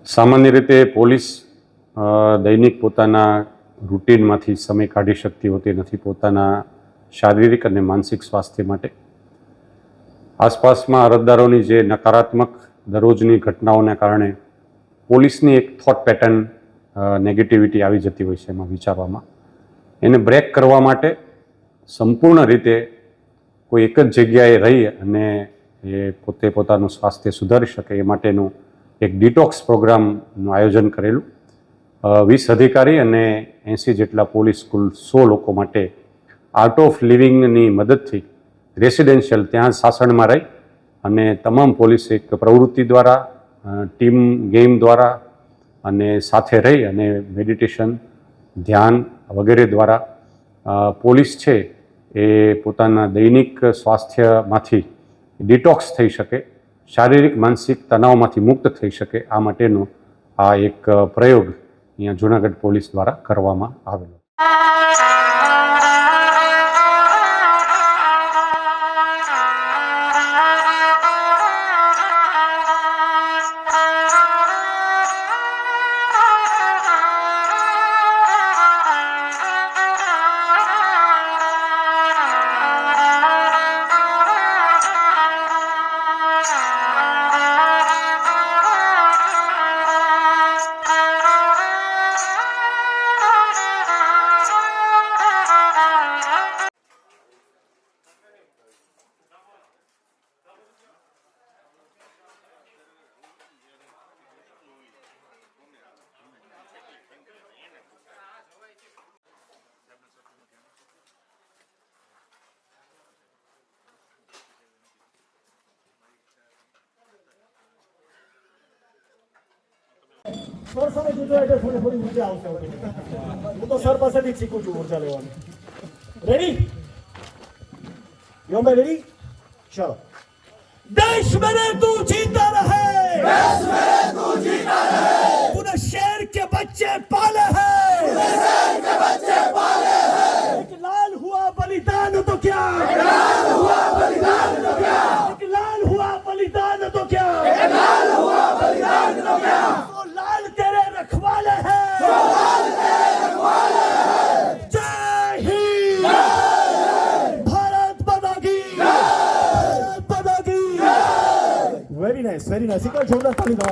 સામાન્ય રીતે પોલીસ દૈનિક પોતાના રૂટીનમાંથી સમય કાઢી શકતી હોતી નથી પોતાના શારીરિક અને માનસિક સ્વાસ્થ્ય માટે. આસપાસમાં અરજદારોની જે નકારાત્મક દરરોજની ઘટનાઓને કારણે પોલીસની એક થોટ પેટર્ન નેગેટિવિટી આવી જતી હોય છે એમાં વિચારવામાં. એને બ્રેક કરવા માટે સંપૂર્ણ રીતે કોઈ એક જ જગ્યાએ રહી અને એ પોતે પોતાનું સ્વાસ્થ્ય સુધારી શકે એ માટેનું એક ડિટોક્સ પ્રોગ્રામનું આયોજન કરેલું. 20 અધિકારી અને 80 જેટલા પોલીસ કુલ 100 લોકો માટે આર્ટ ઓફ લિવિંગની મદદથી રેસિડેન્શિયલ ત્યાં સાસણમાં રહી અને તમામ પોલીસ એક પ્રવૃત્તિ દ્વારા ટીમ ગેમ દ્વારા અને સાથે રહી અને મેડિટેશન ધ્યાન વગેરે દ્વારા પોલીસ છે એ પોતાના દૈનિક સ્વાસ્થ્યમાંથી ડિટોક્સ થઈ શકે, શારીરિક માનસિક તણાવમાંથી મુક્ત થઈ શકે. આ માટેનો આ એક પ્રયોગ અહીંયા જૂનાગઢ પોલીસ દ્વારા કરવામાં આવેલો. સર સામે જોજો એટલે થોડી ઊર્જા આવશે. હું તો સર પાસેથી જ શીખું છું ઊર્જા લેવાની. રેડી? યોમે રેડી? ચલો. देश मेरे तू जीता रहे, देश मेरे तू जीता रहे, तूने शेर के बच्चे पाले हैं, तूने शेर के बच्चे पाले हैं. एक लाल हुआ बलिदान तो क्या, एक लाल हुआ बलिदान तो क्या, एक लाल हुआ बलिदान तो क्या, एक लाल हुआ बलिदान तो क्या. तो लाल तेरे रखवाले हैं, तो लाल तेरे रखवाले हैं. जय हिंद, भारत माता की, भारत माता की. Very nice, very nice. एक बार जोरदार ताली दो.